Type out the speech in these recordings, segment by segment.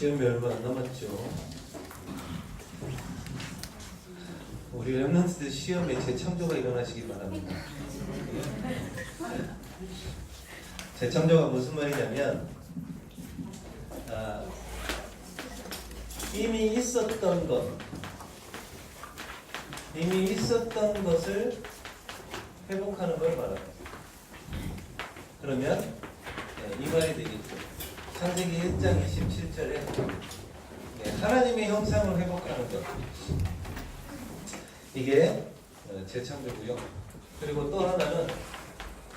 시험이 얼마 안 남았죠. 우리 랩런트들 시험에 재창조가 일어나시기 바랍니다. 재창조가 무슨 말이냐면 이미 있었던 것을 회복하는 걸 말합니다. 그러면 이 말이 되겠죠. 창세기 1장 27절에 하나님의 형상을 회복하는 것, 이게 재창조고요. 그리고 또 하나는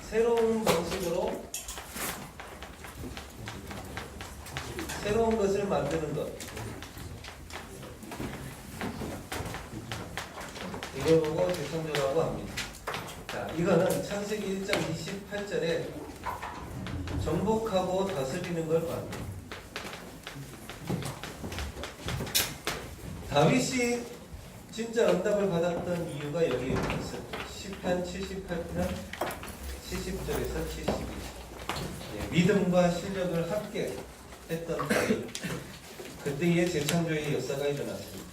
새로운 방식으로 새로운 것을 만드는 것, 이걸 보고 재창조라고 합니다. 자, 이거는 창세기 1장 28절에 정복하고 다스리는 걸 말합니다. 다윗이 진짜 응답을 받았던 이유가 여기에 있어요. 시편 78편 70절에서 72절. 믿음과 실력을 함께 했던 다윗. 그때의 재창조의 역사가 일어났습니다.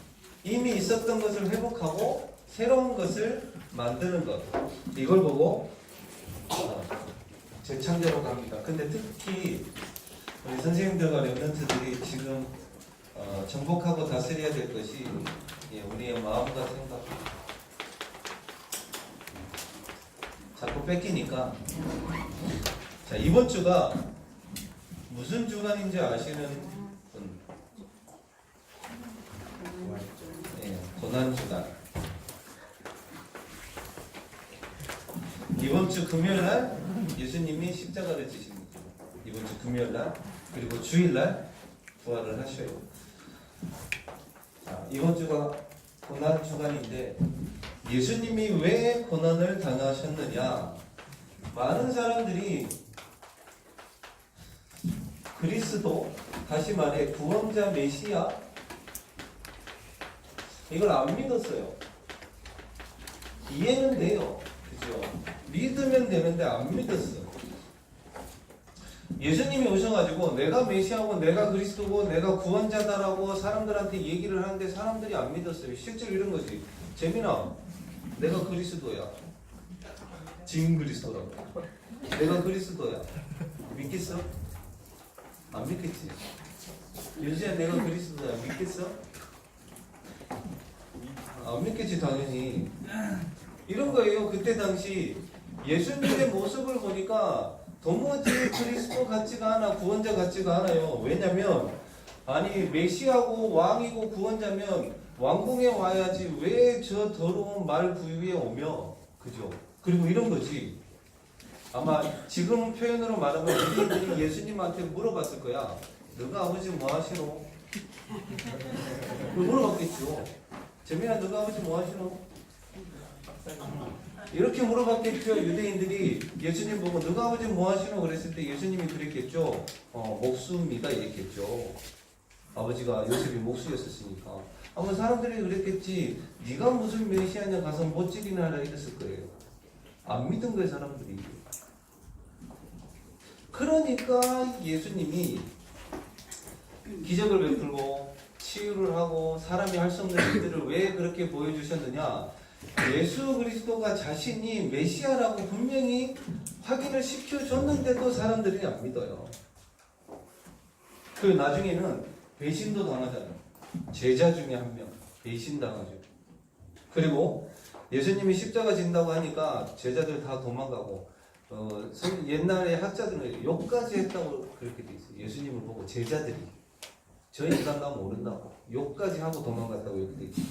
이미 있었던 것을 회복하고 새로운 것을 만드는 것, 이걸 보고 재창조로 갑니다. 근데 특히 우리 선생님들과 랩런트들이 지금 정복하고 다스려야 될 것이 우리의 마음과 생각. 자꾸 뺏기니까. 자, 이번 주가 무슨 주간인지 아시는 분? 고난주간. 이번 주 금요일날 예수님이 십자가를 지십니다. 이번 주 금요일날, 그리고 주일날 부활을 하셔요. 자, 이번 주가 고난 주간인데 예수님이 왜 고난을 당하셨느냐? 많은 사람들이 그리스도, 다시 말해 구원자 메시아, 이걸 안 믿었어요. 이해는 돼요. 그죠? 믿으면 되는데 안 믿었어. 예수님이 오셔가지고 내가 메시아고 내가 그리스도고 내가 구원자다라고 사람들한테 얘기를 하는데 사람들이 안 믿었어요. 실제로 이런 거지. 재민아, 내가 그리스도야. 진 그리스도라고. 내가 그리스도야. 믿겠어? 안 믿겠지. 요시야, 내가 그리스도야. 믿겠어? 안 믿겠지, 당연히. 이런 거예요. 그때 당시 예수님의 모습을 보니까 도무지 그리스도 같지가 않아, 구원자 같지가 않아요. 왜냐면 아니 메시아고 왕이고 구원자면 왕궁에 와야지 왜 저 더러운 말 구유에 오며, 그죠? 그리고 이런 거지. 아마 지금 표현으로 말하면 우리들이 예수님한테 물어봤을 거야. 너가 아버지 뭐 하시노? 물어봤겠죠. 재민아, 너가 아버지 뭐 하시노? 이렇게 물어봤겠죠. 유대인들이 예수님 보고 너가 아버지 뭐 하시노? 그랬을 때 예수님이 그랬겠죠. 목수입니다 이랬겠죠. 아버지가 요셉이 목수였었으니까. 아마 사람들이 그랬겠지. 네가 무슨 메시아냐, 가서 못질이나 하라 이랬을 거예요. 안 믿은 거예요, 사람들이. 그러니까 예수님이 기적을 베풀고 치유를 하고 사람이 할 수 없는 일들을 왜 그렇게 보여주셨느냐? 예수 그리스도가 자신이 메시아라고 분명히 확인을 시켜줬는데도 사람들이 안 믿어요. 그 나중에는 배신도 당하잖아요. 제자 중에 한 명 배신당하죠. 그리고 예수님이 십자가 진다고 하니까 제자들 다 도망가고, 옛날에 학자들은 욕까지 했다고 그렇게 돼 있어요. 예수님을 보고 제자들이 저 인간 나 모른다고 욕까지 하고 도망갔다고 이렇게 돼 있어요.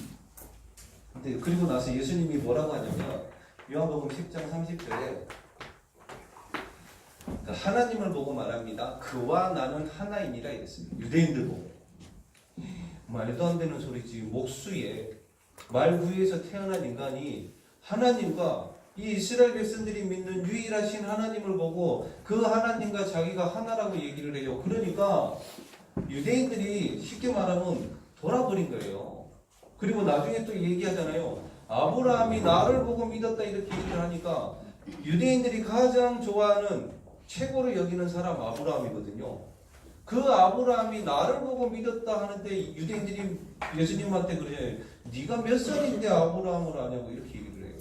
근데 그리고 나서 예수님이 뭐라고 하냐면 요한복음 10장 30절에 하나님을 보고 말합니다. 그와 나는 하나이니라 이랬습니다. 유대인들 보고. 말도 안 되는 소리지. 목수의 말구에서 태어난 인간이 하나님과 이 이스라엘 백성들이 믿는 유일하신 하나님을 보고 그 하나님과 자기가 하나라고 얘기를 해요. 그러니까 유대인들이 쉽게 말하면 돌아버린 거예요. 그리고 나중에 또 얘기하잖아요. 아브라함이 나를 보고 믿었다 이렇게 얘기를 하니까 유대인들이 가장 좋아하는 최고로 여기는 사람 아브라함이거든요. 그 아브라함이 나를 보고 믿었다 하는데 유대인들이 예수님한테 그래. 네가 몇 살인데 아브라함을 아냐고 이렇게 얘기를 해요.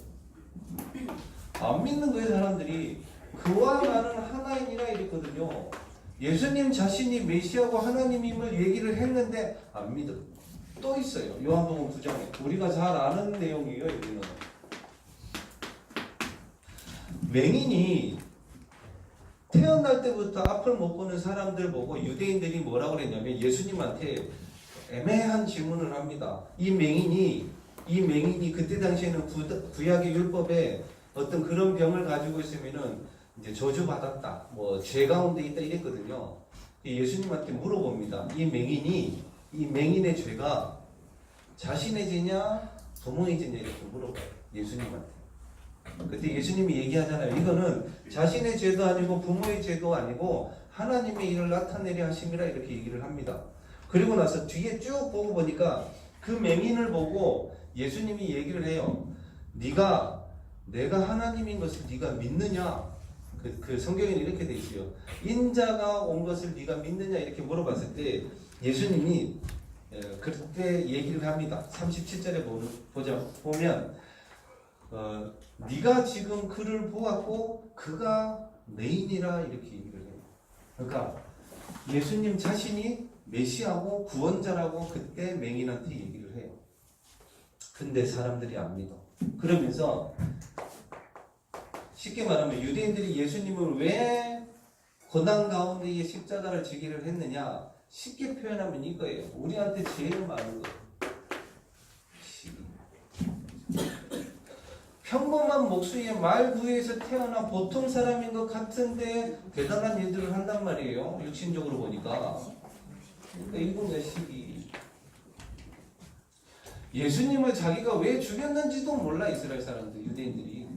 안 믿는 거예요, 사람들이. 그와 나는 하나이니라 이랬거든요. 예수님 자신이 메시아고 하나님임을 얘기를 했는데 안 믿어. 또 있어요. 요한복음 9장에. 우리가 잘 아는 내용이에요, 여기는. 맹인이 태어날 때부터 앞을 못 보는 사람들 보고 유대인들이 뭐라고 그랬냐면 예수님한테 애매한 질문을 합니다. 이 맹인이 그때 당시에는 구약의 율법에 어떤 그런 병을 가지고 있으면은 이제 저주받았다, 뭐 죄 가운데 있다 이랬거든요. 예수님한테 물어봅니다. 이 맹인의 죄가 자신의 죄냐 부모의 죄냐 이렇게 물어봐요. 예수님한테. 그때 예수님이 얘기하잖아요. 이거는 자신의 죄도 아니고 부모의 죄도 아니고 하나님의 일을 나타내려 하심이라 이렇게 얘기를 합니다. 그리고 나서 뒤에 쭉 보고 보니까 그 맹인을 보고 예수님이 얘기를 해요. 내가 하나님인 것을 네가 믿느냐? 그 성경에는 이렇게 돼 있어요. 인자가 온 것을 네가 믿느냐 이렇게 물어봤을 때 예수님이 그때 얘기를 합니다. 37절에 보면 네가 지금 그를 보았고 그가 맹인이라 이렇게 얘기를 해요. 그러니까 예수님 자신이 메시아고 구원자라고 그때 맹인한테 얘기를 해요. 근데 사람들이 안 믿어. 그러면서 쉽게 말하면 유대인들이 예수님을 왜 고난 가운데에 십자가를 지기를 했느냐, 쉽게 표현하면 이거예요. 우리한테 제일 많은 거. 평범한 목수의 말 부위에서 태어난 보통 사람인 것 같은데 대단한 일들을 한단 말이에요. 육신적으로 보니까. 이거는 시기. 예수님을 자기가 왜 죽였는지도 몰라, 이스라엘 사람들, 유대인들이.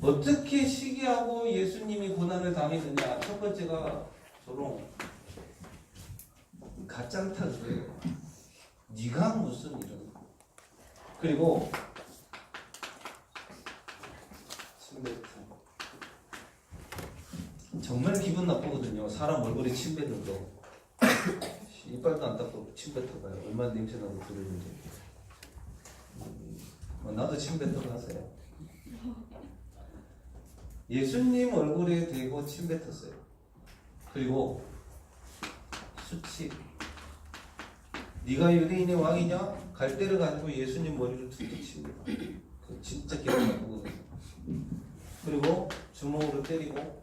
어떻게 시기하고 예수님이 고난을 당했느냐. 첫 번째가 조롱. 가짱타 그래요. 네가 무슨 이런. 그리고 정말 기분 나쁘거든요. 사람 얼굴에 침 뱉는 거. 이빨도 안 닦고 침 뱉어봐요. 얼마나 냄새나고 그러는지. 나도 침 뱉어봤어요. 예수님 얼굴에 대고 침 뱉었어요. 그리고 수치. 네가 유대인의 왕이냐? 갈대를 가지고 예수님 머리를 툭툭 칩니다. 그 진짜 기분 나쁘거든요. 그리고 주먹으로 때리고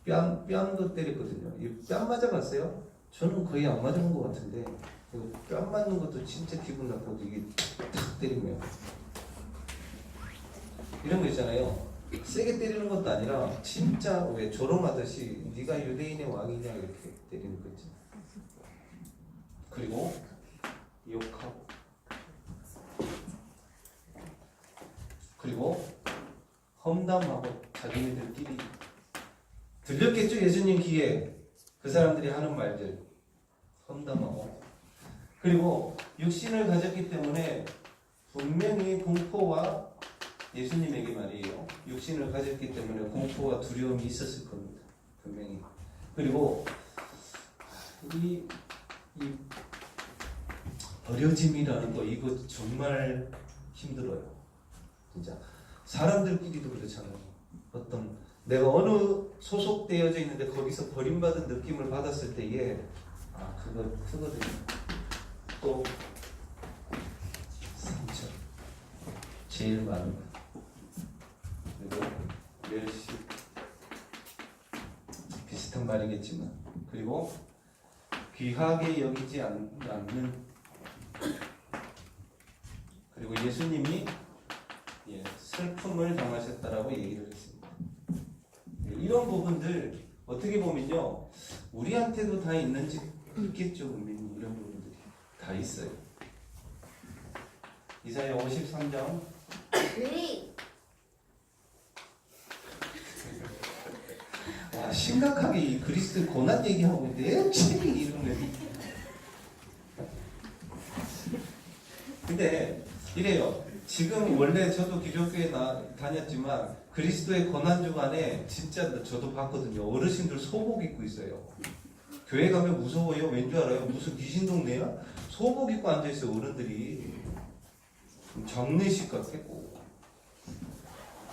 뺨도 때렸거든요. 이 뺨 맞아봤어요? 저는 거의 안 맞아본 것 같은데 뺨 맞는 것도 진짜 기분 나쁘고 이게 탁 때리면 이런 거 있잖아요. 세게 때리는 것도 아니라 진짜 왜 조롱하듯이 네가 유대인의 왕이냐 이렇게 때리는 거 있잖아요. 그리고 욕하고 그리고 험담하고 자기네들끼리 들렸겠죠? 예수님 귀에 그 사람들이 하는 말들 험담하고 그리고 육신을 가졌기 때문에 분명히 공포와 예수님에게 말이에요. 육신을 가졌기 때문에 공포와 두려움이 있었을 겁니다. 분명히. 그리고 이 버려짐이라는 거 이거 정말 힘들어요. 진짜 사람들끼리도 그렇잖아요. 어떤 내가 어느 소속되어져 있는데 거기서 버림받은 느낌을 받았을 때에 그거 크거든요. 또 상처 제일 많은 거. 그리고 멸시 비슷한 말이겠지만 그리고 귀하게 여기지 않는 그리고 예수님이 슬픔을 당하셨다라고 얘기를 했습니다. 이런 부분들 어떻게 보면요 우리한테도 다 있겠죠. 이런 부분들이 다 있어요. 이사야 53장 와 심각하게 이 그리스도 고난 얘기하고 내 책이 이러네. 근데 이래요. 지금 원래 저도 기독교에 다녔지만 그리스도의 고난 주간에 진짜 저도 봤거든요. 어르신들 소복 입고 있어요. 교회 가면 무서워요. 왠 줄 알아요? 무슨 귀신 동네야? 소복 입고 앉아있어요. 어른들이. 장례식 같겠고.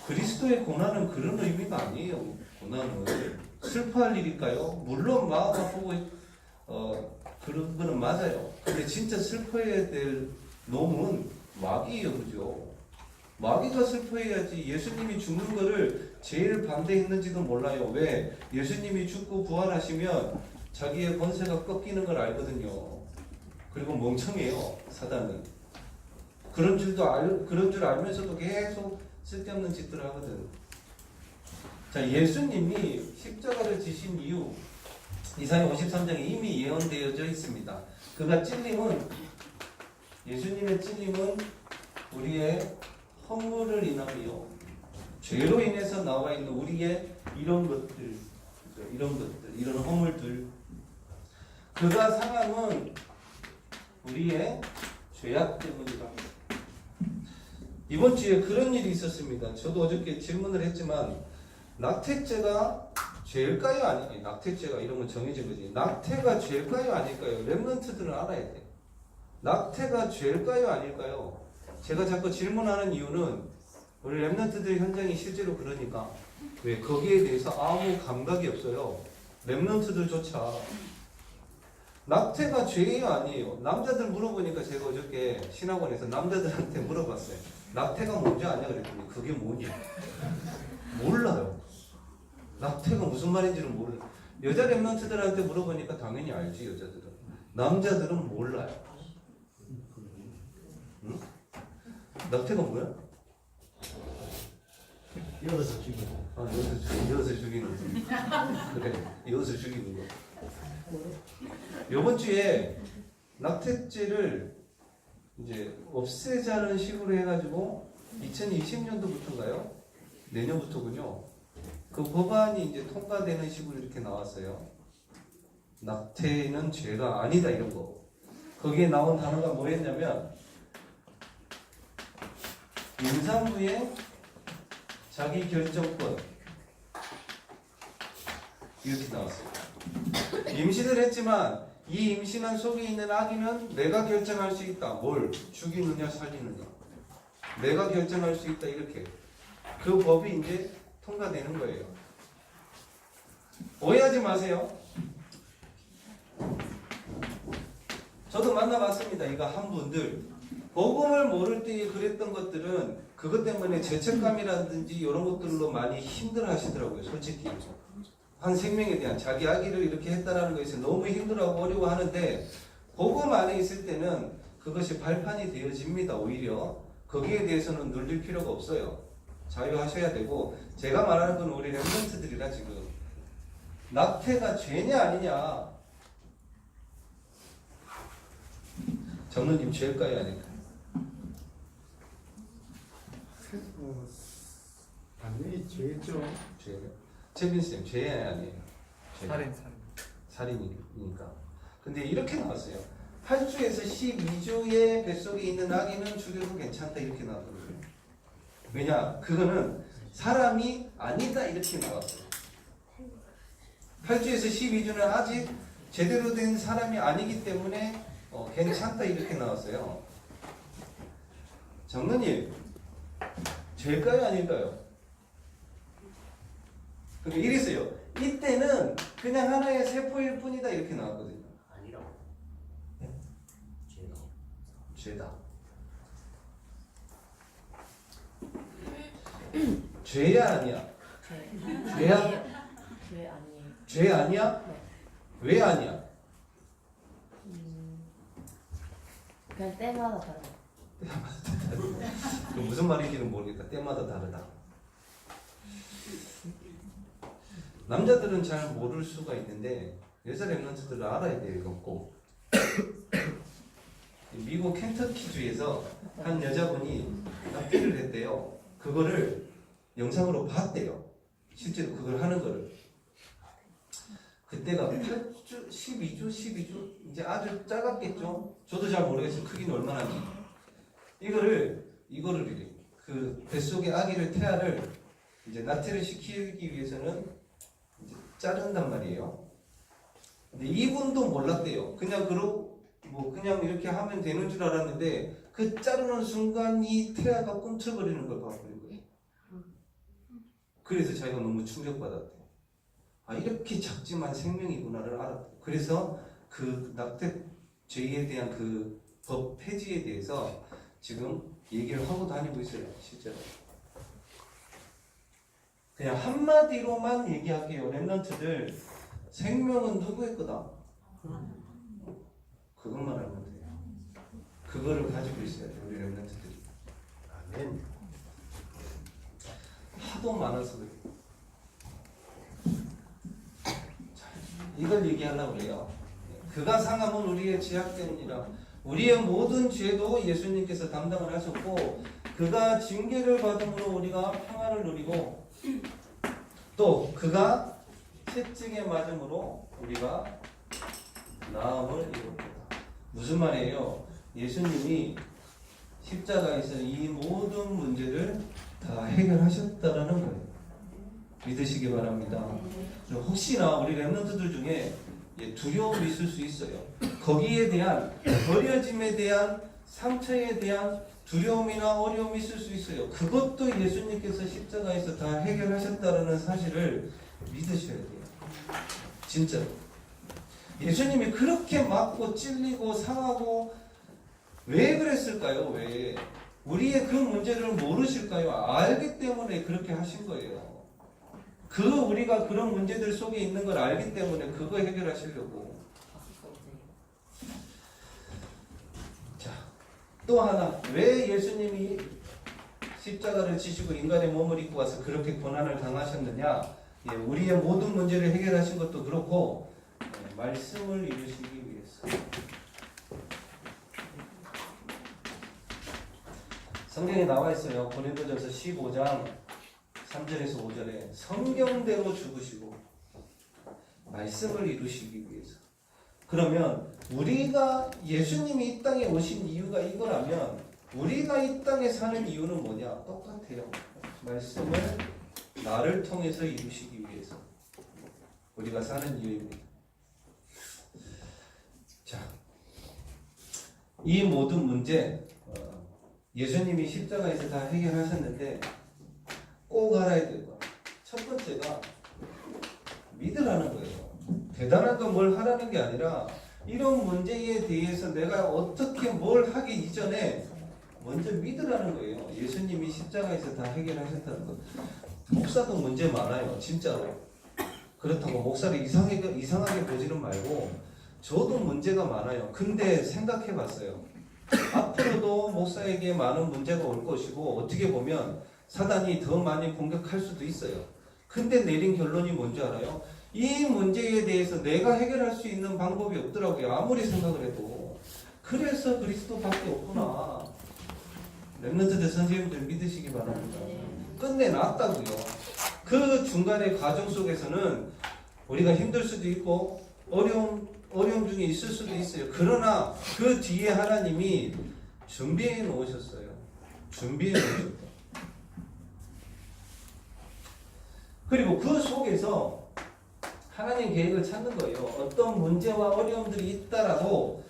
그리스도의 고난은 그런 의미가 아니에요. 고난은 슬퍼할 일일까요? 물론 마음 아프고 그런 거는 맞아요. 근데 진짜 슬퍼해야 될 놈은 마귀예요. 그죠? 마귀가 슬퍼해야지. 예수님이 죽는 거를 제일 반대했는지도 몰라요. 왜? 예수님이 죽고 부활하시면 자기의 권세가 꺾이는 걸 알거든요. 그리고 멍청해요. 사단은. 그런 줄 알면서도 계속 쓸데없는 짓들을 하거든. 자, 예수님이 십자가를 지신 이유 이사야 53장에 이미 예언되어져 있습니다. 그가 예수님의 찔림은 우리의 허물을 인하여 죄로 인해서 나와 있는 우리의 이런 것들, 이런 허물들. 그가 상함은 우리의 죄악 때문이다. 이번 주에 그런 일이 있었습니다. 저도 어저께 질문을 했지만 낙태죄가 죄일까요? 아니, 낙태죄가 이런 건 정해진 거지. 낙태가 죄일까요? 아닐까요? 렘넌트들은 알아야 돼. 낙태가 죄일까요? 아닐까요? 제가 자꾸 질문하는 이유는 우리 렘넌트들 현장이 실제로 그러니까 왜 거기에 대해서 아무 감각이 없어요. 렘넌트들조차. 낙태가 죄예요? 아니에요? 남자들 물어보니까 제가 어저께 신학원에서 남자들한테 물어봤어요. 낙태가 뭔지 아냐 그랬더니 그게 뭐냐? 몰라요. 낙태가 무슨 말인지는 모르요. 여자 렘넌트들한테 물어보니까 당연히 알지. 여자들은. 남자들은 몰라요. 응? 낙태가 뭐야? 이어서 죽이고. 이어서 죽이는 거. 그래, 이어서 죽이는 거. 이번 주에 낙태죄를 이제 없애자는 식으로 해가지고 2020년도부터인가요? 내년부터군요. 그 법안이 이제 통과되는 식으로 이렇게 나왔어요. 낙태는 죄가 아니다 이런 거. 거기에 나온 단어가 뭐였냐면 임산부의 자기 결정권 이렇게 나왔어요. 임신을 했지만 이 임신한 속에 있는 아기는 내가 결정할 수 있다. 뭘? 죽이느냐 살리느냐. 내가 결정할 수 있다. 이렇게. 그 법이 이제 통과되는 거예요. 오해하지 마세요. 저도 만나봤습니다. 이거 한 분들. 복음을 모를 때 그랬던 것들은 그것 때문에 죄책감이라든지 이런 것들로 많이 힘들어 하시더라고요. 솔직히. 한 생명에 대한 자기 아기를 이렇게 했다라는 것에 너무 힘들어하고 어려워하는데 복음 안에 있을 때는 그것이 발판이 되어집니다. 오히려 거기에 대해서는 눌릴 필요가 없어요. 자유하셔야 되고 제가 말하는 건 우리 렘넌트들이라 지금 낙태가 죄냐 아니냐 전무님 죄일까요 아닐까요? 당연히 죄죠. 죄요. 최빈쌤 죄 아니에요? 죄. 살인이니까. 근데 이렇게 나왔어요. 8주에서 12주의 뱃속에 있는 아기는 죽여도 괜찮다 이렇게 나왔거든요. 왜냐? 그거는 사람이 아니다 이렇게 나왔어요. 8주에서 12주는 아직 제대로 된 사람이 아니기 때문에 괜찮다 이렇게 나왔어요. 장로님 죄일까요 아닐까요? 그러니까 이랬어요. 이때는 그냥 하나의 세포일 뿐이다 이렇게 나왔거든요. 아니라고. 네? 죄다. 죄야 아니야? 죄야? 죄 아니에요. 죄 아니야? 네. 왜 아니야? 그냥 때마다 다르다. 그 무슨 말인지는 모르겠다. 때마다 다르다. 남자들은 잘 모를 수가 있는데 여자 렘넌트들은 알아야 돼요. 이거 꼭. 미국 켄터키주에서 한 여자분이 낙태를 했대요. 그거를 영상으로 봤대요. 실제로 그걸 하는 거를. 그때가 8주, 12주 이제 아주 작았겠죠. 저도 잘 모르겠어요. 크기는 얼마나. 이거를 이래. 그 뱃속의 아기를 태아를 이제 나태를 시키기 위해서는 이제 자른단 말이에요. 근데 이분도 몰랐대요. 그냥 그냥 이렇게 하면 되는 줄 알았는데 그 자르는 순간 이 태아가 꿈틀거리는 걸 봐버린 거예요. 그래서 자기가 너무 충격받았대요. 아, 이렇게 작지만 생명이구나를 알았대요. 그래서 그 낙태죄에 대한 그 법 폐지에 대해서 지금 얘기를 하고 다니고 있어요. 실제로. 그냥 한마디로만 얘기할게요. 랩런트들, 생명은 누구의 거다? 그것만 알면 돼요. 그거를 가지고 있어야 돼요. 우리 랩런트들이. 아멘. 하도 많아서 그래요. 자, 이걸 얘기하려고 그래요. 그가 상함은 우리의 죄악 때문이라. 우리의 모든 죄도 예수님께서 담당을 하셨고 그가 징계를 받음으로 우리가 평안을 누리고 또 그가 채찍에 맞음으로 우리가 나음을 이뤘다. 무슨 말이에요? 예수님이 십자가에서 이 모든 문제를 다 해결하셨다라는 거예요. 믿으시기 바랍니다. 혹시나 우리 랩런트들 중에 두려움이 있을 수 있어요. 거기에 대한 버려짐에 대한 상처에 대한 두려움이나 어려움이 있을 수 있어요. 그것도 예수님께서 십자가에서 다 해결하셨다는 사실을 믿으셔야 돼요. 진짜로. 예수님이 그렇게 맞고 찔리고 상하고 왜 그랬을까요? 왜? 우리의 그 문제를 모르실까요? 알기 때문에 그렇게 하신 거예요. 우리가 그런 문제들 속에 있는 걸 알기 때문에 그거 해결하시려고. 자, 또 하나. 왜 예수님이 십자가를 지시고 인간의 몸을 입고 와서 그렇게 고난을 당하셨느냐? 우리의 모든 문제를 해결하신 것도 그렇고 말씀을 이루시기 위해서. 성경에 나와 있어요. 고린도전서 15장 3절에서 5절에 성경대로 죽으시고 말씀을 이루시기 위해서. 그러면 우리가 예수님이 이 땅에 오신 이유가 이거라면 우리가 이 땅에 사는 이유는 뭐냐? 똑같아요. 말씀을 나를 통해서 이루시기 위해서 우리가 사는 이유입니다. 자, 이 모든 문제 예수님이 십자가에서 다 해결하셨는데 꼭 알아야 될 거. 첫 번째가 믿으라는 거예요. 대단한 건 뭘 하라는 게 아니라 이런 문제에 대해서 내가 어떻게 뭘 하기 이전에 먼저 믿으라는 거예요. 예수님이 십자가에서 다 해결하셨다는 거. 목사도 문제 많아요. 진짜로. 그렇다고 목사를 이상하게 보지는 말고 저도 문제가 많아요. 근데 생각해 봤어요. 앞으로도 목사에게 많은 문제가 올 것이고 어떻게 보면 사단이 더 많이 공격할 수도 있어요. 근데 내린 결론이 뭔지 알아요? 이 문제에 대해서 내가 해결할 수 있는 방법이 없더라고요. 아무리 생각을 해도. 그래서 그리스도밖에 없구나. 랩런트들 선생님들 믿으시기 바랍니다. 끝내 놨다고요. 그 중간의 과정 속에서는 우리가 힘들 수도 있고 어려움 중에 있을 수도 있어요. 그러나 그 뒤에 하나님이 준비해 놓으셨어요. 준비해 놓으셨다. 그리고 그 속에서 하나님 계획을 찾는 거예요. 어떤 문제와 어려움들이 있다라도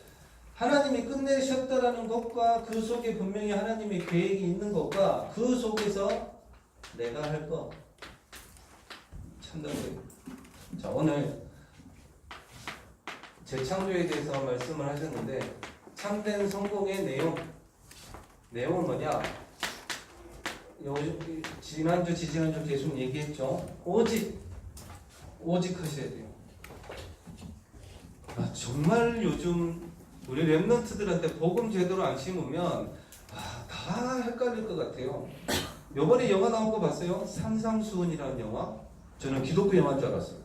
하나님이 끝내셨다라는 것과 그 속에 분명히 하나님의 계획이 있는 것과 그 속에서 내가 할 거 찾는 거예요. 자, 오늘 재창조에 대해서 말씀을 하셨는데 참된 성공의 내용은 뭐냐? 지난주 지지난주 계속 얘기했죠. 오직 하셔야 돼요. 정말 요즘 우리 랩런트들한테 복음 제대로 안 심으면 다 헷갈릴 것 같아요. 요번에 영화 나온 거 봤어요? 산상수훈이라는 영화? 저는 기독교 영화인 줄 알았어요.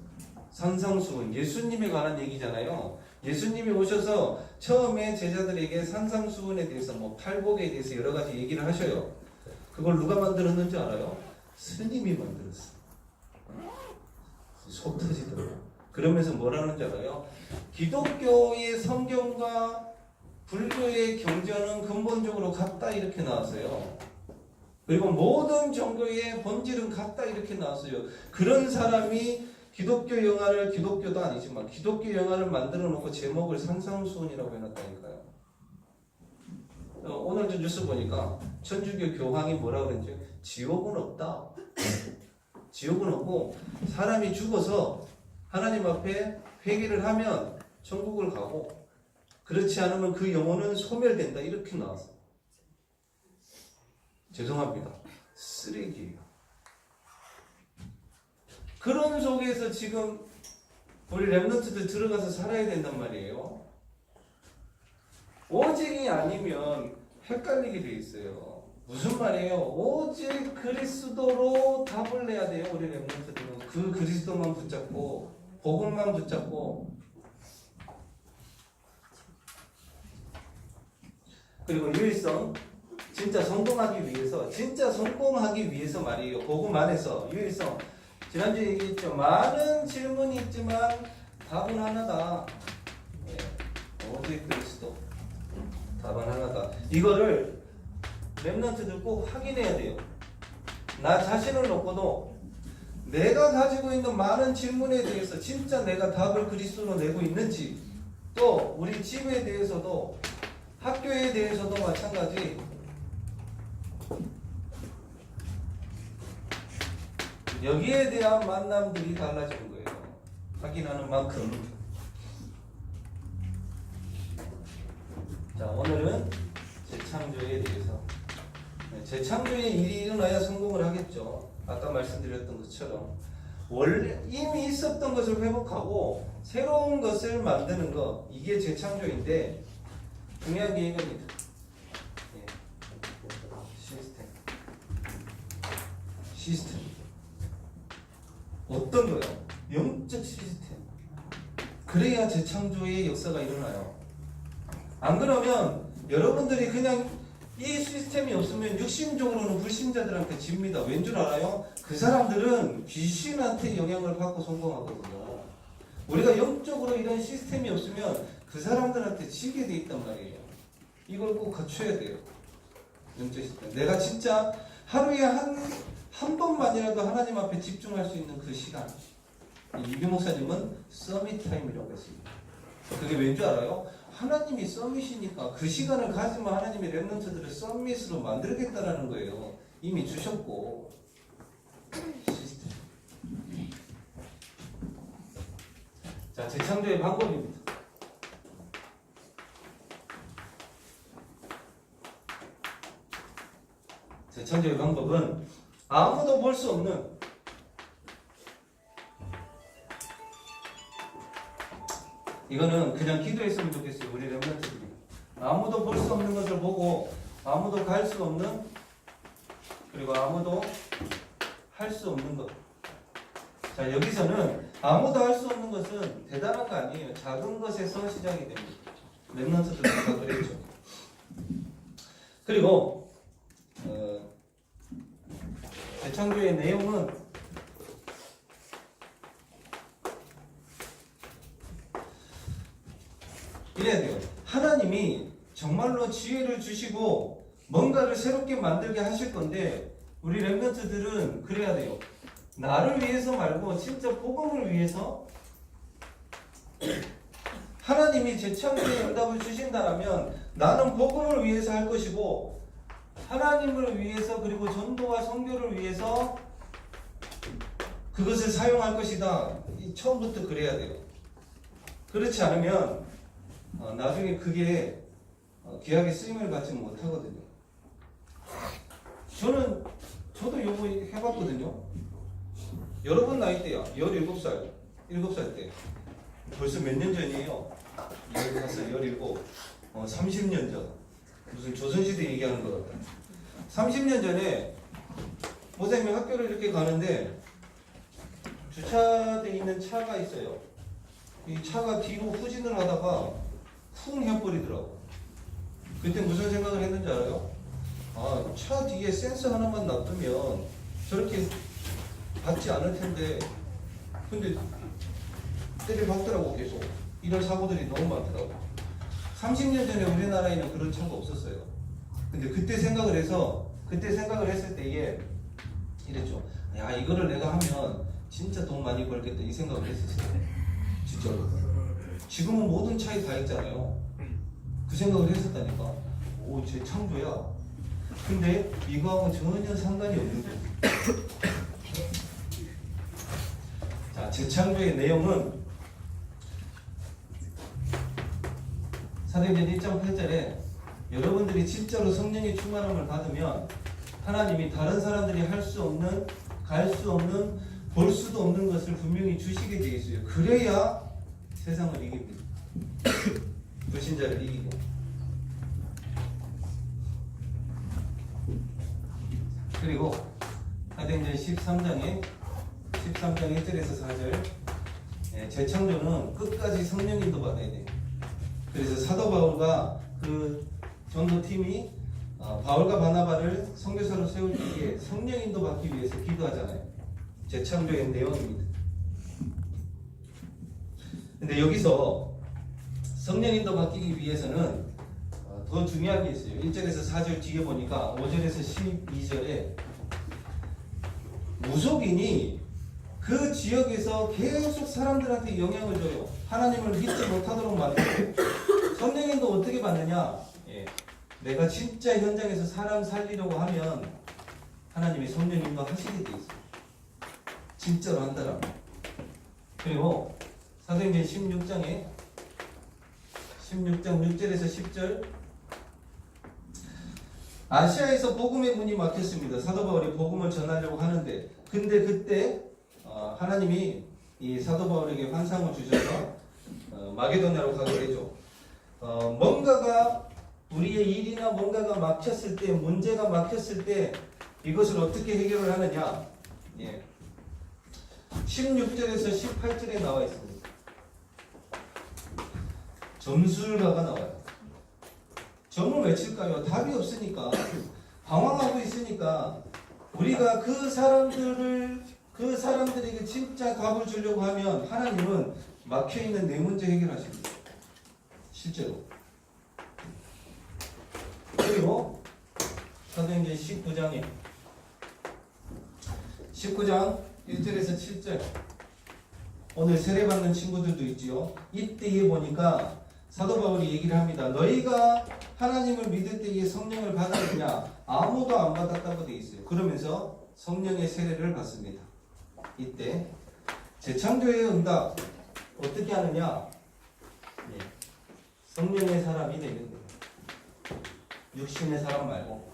산상수훈, 예수님에 관한 얘기잖아요. 예수님이 오셔서 처음에 제자들에게 산상수훈에 대해서 팔복에 대해서 여러 가지 얘기를 하셔요. 그걸 누가 만들었는지 알아요? 스님이 만들었어요. 속 터지더라고요. 그러면서 뭐라는지 알아요? 기독교의 성경과 불교의 경전은 근본적으로 같다 이렇게 나왔어요. 그리고 모든 종교의 본질은 같다 이렇게 나왔어요. 그런 사람이 기독교 영화를, 기독교도 아니지만 기독교 영화를 만들어 놓고 제목을 산상수훈이라고 해놨다니까요. 오늘 저 뉴스 보니까 천주교 교황이 뭐라 그랬지? 지옥은 없다. 지옥은 없고 사람이 죽어서 하나님 앞에 회개를 하면 천국을 가고 그렇지 않으면 그 영혼은 소멸된다 이렇게 나왔어. 죄송합니다. 쓰레기예요. 그런 속에서 지금 우리 렘넌트들 들어가서 살아야 된단 말이에요. 오직이 아니면 헷갈리게 돼 있어요. 무슨 말이에요? 오직 그리스도로 답을 내야 돼요. 우리 렘넌트들은 그 그리스도만 붙잡고 복음만 붙잡고. 그리고 유일성, 진짜 성공하기 위해서 말이에요. 복음 안에서 유일성. 지난주에 얘기했죠. 많은 질문이 있지만 답은 하나다. 오직 그리스도. 답은 하나다. 이거를 렘넌트들 꼭 확인해야 돼요. 나 자신을 놓고도 내가 가지고 있는 많은 질문에 대해서 진짜 내가 답을 그리스도로 내고 있는지, 또 우리 집에 대해서도 학교에 대해서도 마찬가지. 여기에 대한 만남들이 달라지는 거예요. 확인하는 만큼. 자, 오늘은 재창조에 대해서. 재창조의 일이 일어나야 성공을 하겠죠. 아까 말씀드렸던 것처럼 원래 이미 있었던 것을 회복하고 새로운 것을 만드는 것, 이게 재창조인데 중요한 게 이겁니다. 시스템. 어떤 거요? 영적 시스템. 그래야 재창조의 역사가 일어나요. 안 그러면 여러분들이 그냥 이 시스템이 없으면 육신적으로는 불신자들한테 집니다. 왠 줄 알아요? 그 사람들은 귀신한테 영향을 받고 성공하거든요. 우리가 영적으로 이런 시스템이 없으면 그 사람들한테 지게 돼 있단 말이에요. 이걸 꼭 갖춰야 돼요. 영적 시스템. 내가 진짜 하루에 한 번만이라도 하나님 앞에 집중할 수 있는 그 시간. 이규 목사님은 서밋 타임이라고 했습니다. 그게 왠 줄 알아요? 하나님이 서밋이니까 그 시간을 가지면 하나님이 렘넌트들을 서밋으로 만들겠다라는 거예요. 이미 주셨고. 시스템. 자, 재창조의 방법입니다. 재창조의 방법은 아무도 볼 수 없는 이거는 그냥 기도했으면 좋겠어요. 우리 렘넌트들이 아무도 볼 수 없는 것을 보고 아무도 갈 수 없는, 그리고 아무도 할 수 없는 것. 자, 여기서는 아무도 할 수 없는 것은 대단한 거 아니에요. 작은 것에서 시작이 됩니다. 렘넌트들도 다 그랬죠. 그리고 재창조의 내용은 이래야 돼요. 하나님이 정말로 지혜를 주시고 뭔가를 새롭게 만들게 하실 건데 우리 렘넌트들은 그래야 돼요. 나를 위해서 말고 진짜 복음을 위해서 하나님이 재창조의 응답을 주신다면 나는 복음을 위해서 할 것이고 하나님을 위해서, 그리고 전도와 선교를 위해서 그것을 사용할 것이다. 처음부터 그래야 돼요. 그렇지 않으면 나중에 그게 귀하게 쓰임을 받지 못하거든요. 저도 요거 해봤거든요. 여러분 나이 때야. 17살, 7살 때. 벌써 몇 년 전이에요. 15, 17, 30년 전. 무슨 조선시대 얘기하는 것 같다. 30년 전에 모생님 학교를 이렇게 가는데 주차되어 있는 차가 있어요. 이 차가 뒤로 후진을 하다가 쿵 해버리더라고. 그때 무슨 생각을 했는지 알아요? 아, 차 뒤에 센서 하나만 놔두면 저렇게 받지 않을 텐데, 근데 때려박더라고. 계속 이런 사고들이 너무 많더라고. 30년 전에 우리나라에는 그런 차가 없었어요. 근데 그때 생각을 해서 그때 생각을 했을 때에 이랬죠. 야, 이거를 내가 하면 진짜 돈 많이 벌겠다 이 생각을 했었어요. 진짜로. 지금은 모든 차이 다 있잖아요. 그 생각을 했었다니까. 오, 제 창조야. 근데 이거하고 전혀 상관이 없는 거예요. 자, 재창조의 내용은 사도행전 1.8절에 여러분들이 진짜로 성령의 충만함을 받으면 하나님이 다른 사람들이 할 수 없는, 갈 수 없는, 볼 수도 없는 것을 분명히 주시게 되어 있어요. 그래야 세상을 이깁니다. 불신자를 이기고. 그리고 사도행전 13장에 1절에서 4절 재창조는 끝까지 성령 인도 받아야 돼요. 그래서 사도 바울과 그 전도팀이 바울과 바나바를 선교사로 세울 때에 성령 인도 받기 위해서 기도하잖아요. 재창조의 내용입니다. 근데 여기서 성령 인도 받기 위해서는 더 중요한 게 있어요. 1절에서 4절 뒤에 보니까 5절에서 12절에 무속인이 그 지역에서 계속 사람들한테 영향을 줘요. 하나님을 믿지 못하도록 만들고. 성령인도 어떻게 받느냐? 내가 진짜 현장에서 사람 살리려고 하면 하나님이 성령인도 하시게 돼 있어요. 진짜로 한다라고. 그리고 사도행전 16장 6절에서 10절 아시아에서 복음의 문이 막혔습니다. 사도 바울이 복음을 전하려고 하는데 근데 그때 하나님이 이 사도 바울에게 환상을 주셔서 마게도냐로 가게 되죠. 뭔가가 우리의 일이나 뭔가가 막혔을 때, 문제가 막혔을 때 이것을 어떻게 해결을 하느냐? 16절에서 18절에 나와 있습니다. 점술가가 나와요. 점을 외칠까요? 답이 없으니까 방황하고 있으니까 우리가 그 사람들에게 진짜 답을 주려고 하면 하나님은 막혀있는 내 문제 해결하십니다. 실제로. 그리고 사도행전 19장 1절에서 7절 오늘 세례받는 친구들도 있지요. 이때에 보니까 사도 바울이 얘기를 합니다. 너희가 하나님을 믿을 때에 성령을 받았느냐? 아무도 안 받았다고 되어 있어요. 그러면서 성령의 세례를 받습니다. 이때 재창조의 응답 어떻게 하느냐? 성령의 사람이 되는 거예요. 육신의 사람 말고.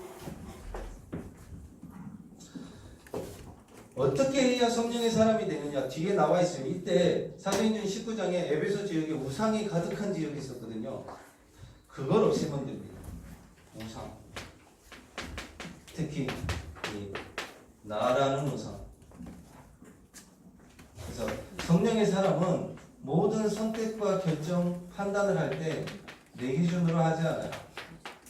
어떻게 해야 성령의 사람이 되느냐? 뒤에 나와 있어요. 이때 사도행전 19장에 에베소 지역에 우상이 가득한 지역이 있었거든요. 그걸 없애면 됩니다. 우상. 특히 이 나라는 우상. 그래서 성령의 사람은 모든 선택과 결정, 판단을 할 때 내 기준으로 하지 않아요.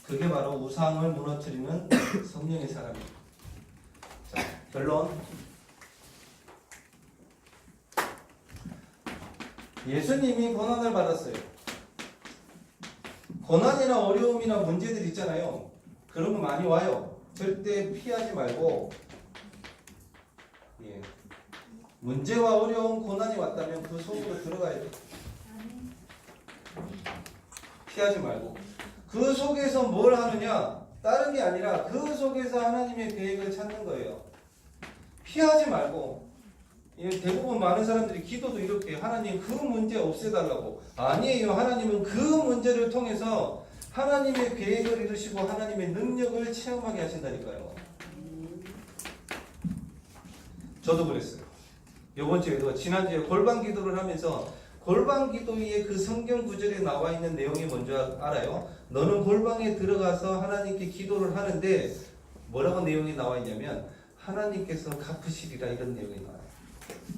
그게 바로 우상을 무너뜨리는 성령의 사람입니다. 자, 결론. 예수님이 고난을 받았어요. 고난이나 어려움이나 문제들 있잖아요. 그런 거 많이 와요. 절대 피하지 말고 문제와 어려움, 고난이 왔다면 그 속으로 들어가야 돼요. 피하지 말고 그 속에서 뭘 하느냐? 다른 게 아니라 그 속에서 하나님의 계획을 찾는 거예요. 피하지 말고. 대부분 많은 사람들이 기도도 이렇게 하나님 그 문제 없애달라고. 아니에요. 하나님은 그 문제를 통해서 하나님의 계획을 이루시고 하나님의 능력을 체험하게 하신다니까요. 저도 그랬어요. 이번 주에도 지난주에 골방 기도를 하면서 골방 기도의 그 성경 구절에 나와 있는 내용이 뭔지 알아요? 너는 골방에 들어가서 하나님께 기도를 하는데 뭐라고 내용이 나와 있냐면 하나님께서 갚으시리라 이런 내용이 나와요.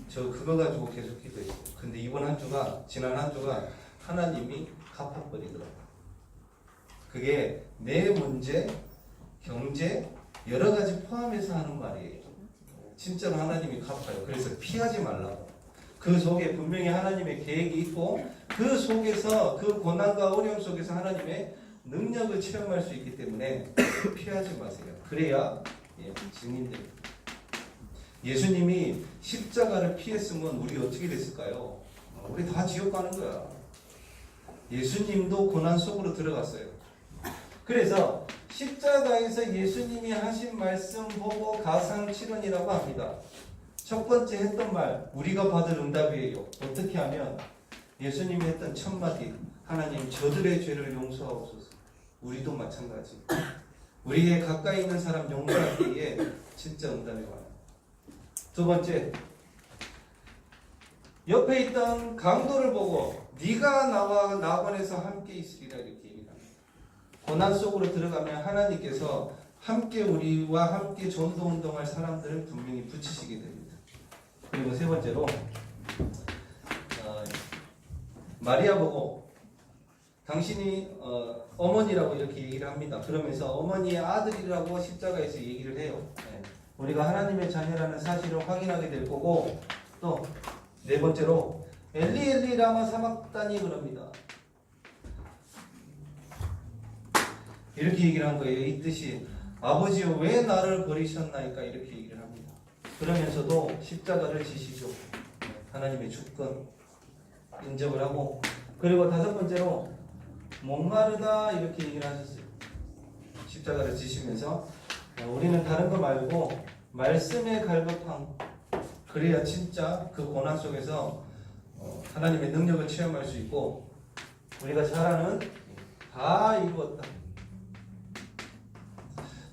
저 그거 가지고 계속 기도했어요. 근데 지난 한 주가 하나님이 갚아버리더라고요. 그게 내 문제, 경제 여러 가지 포함해서 하는 말이에요. 진짜로 하나님이 갚아요. 그래서 피하지 말라고. 그 속에 분명히 하나님의 계획이 있고 그 속에서 그 고난과 어려움 속에서 하나님의 능력을 체험할 수 있기 때문에 피하지 마세요. 그래야 증인들. 예수님이 십자가를 피했으면 우리 어떻게 됐을까요? 우리 다 지옥 가는 거야. 예수님도 고난 속으로 들어갔어요. 그래서 십자가에서 예수님이 하신 말씀 보고 가상칠언이라고 합니다. 첫 번째 했던 말, 우리가 받을 응답이에요. 어떻게 하면 예수님이 했던 첫 마디, 하나님 저들의 죄를 용서하옵소서. 우리도 마찬가지. 우리의 가까이 있는 사람 용서할 때에 진짜 응답이 와요. 두 번째, 옆에 있던 강도를 보고 네가 나와 낙원에서 함께 있으리라 이렇게 얘기합니다. 고난 속으로 들어가면 하나님께서 함께 우리와 함께 전도운동할 사람들을 분명히 붙이시게 됩니다. 그리고 세 번째로 마리아 보고 당신이 어머니라고 이렇게 얘기를 합니다. 그러면서 어머니의 아들이라고 십자가에서 얘기를 해요. 우리가 하나님의 자녀라는 사실을 확인하게 될 거고, 또 네 번째로 엘리 엘리 라마 사박다니 그럽니다. 이렇게 얘기를 한 거예요. 이 뜻이 아버지여 왜 나를 버리셨나이까 이렇게 얘기를 합니다. 그러면서도 십자가를 지시죠. 하나님의 주권 인정을 하고, 그리고 다섯 번째로 목마르다 이렇게 얘기를 하셨어요. 십자가를 지시면서 우리는 다른 거 말고 말씀의 갈급함, 그래야 진짜 그 고난 속에서 하나님의 능력을 체험할 수 있고, 우리가 잘 아는 다 이루었다.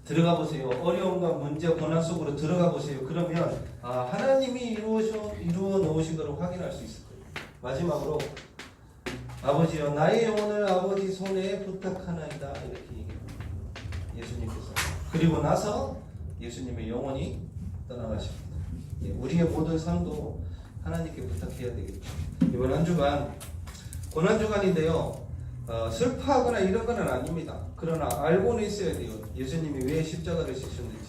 들어가 보세요. 어려움과 문제, 고난 속으로 들어가 보세요. 그러면 하나님이 이루어 놓으신 것을 확인할 수 있을 거예요. 마지막으로 아버지여 나의 영혼을 아버지 손에 부탁하나이다 이렇게 얘기합니다. 예수님께서. 그리고 나서 예수님의 영혼이 떠나가십니다. 우리의 모든 삶도 하나님께 부탁해야 되겠죠. 이번 한 주간 고난주간인데요. 슬퍼하거나 이런 건 아닙니다. 그러나 알고는 있어야 돼요. 예수님이 왜 십자가를 지셨는지.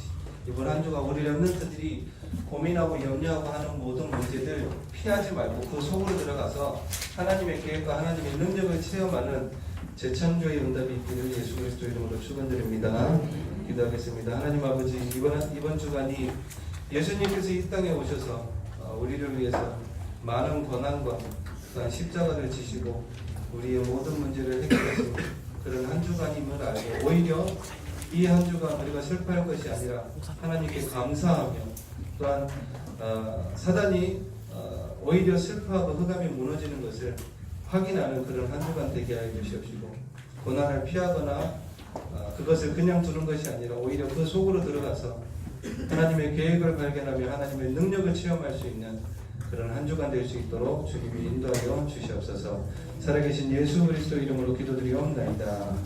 이번 한 주간 우리 렘넌트들이 고민하고 염려하고 하는 모든 문제들 피하지 말고 그 속으로 들어가서 하나님의 계획과 하나님의 능력을 체험하는 재창조의 응답이 있기를 예수 그리스도 이름으로 축원드립니다. 기도하겠습니다. 하나님 아버지, 이번 주간이 예수님께서 이 땅에 오셔서 우리를 위해서 많은 고난과 또한 십자가를 지시고 우리의 모든 문제를 해결하시는 그런 한 주간임을 알고, 오히려 이 한 주간 우리가 슬퍼할 것이 아니라 하나님께 감사하며, 또한 사단이 오히려 슬퍼하고 흑암이 무너지는 것을 확인하는 그런 한 주간 되게 하여 주시옵시고, 고난을 피하거나 그것을 그냥 두는 것이 아니라 오히려 그 속으로 들어가서 하나님의 계획을 발견하며 하나님의 능력을 체험할 수 있는 그런 한 주간 될 수 있도록 주님이 인도하여 주시옵소서. 살아계신 예수 그리스도 이름으로 기도드리옵나이다.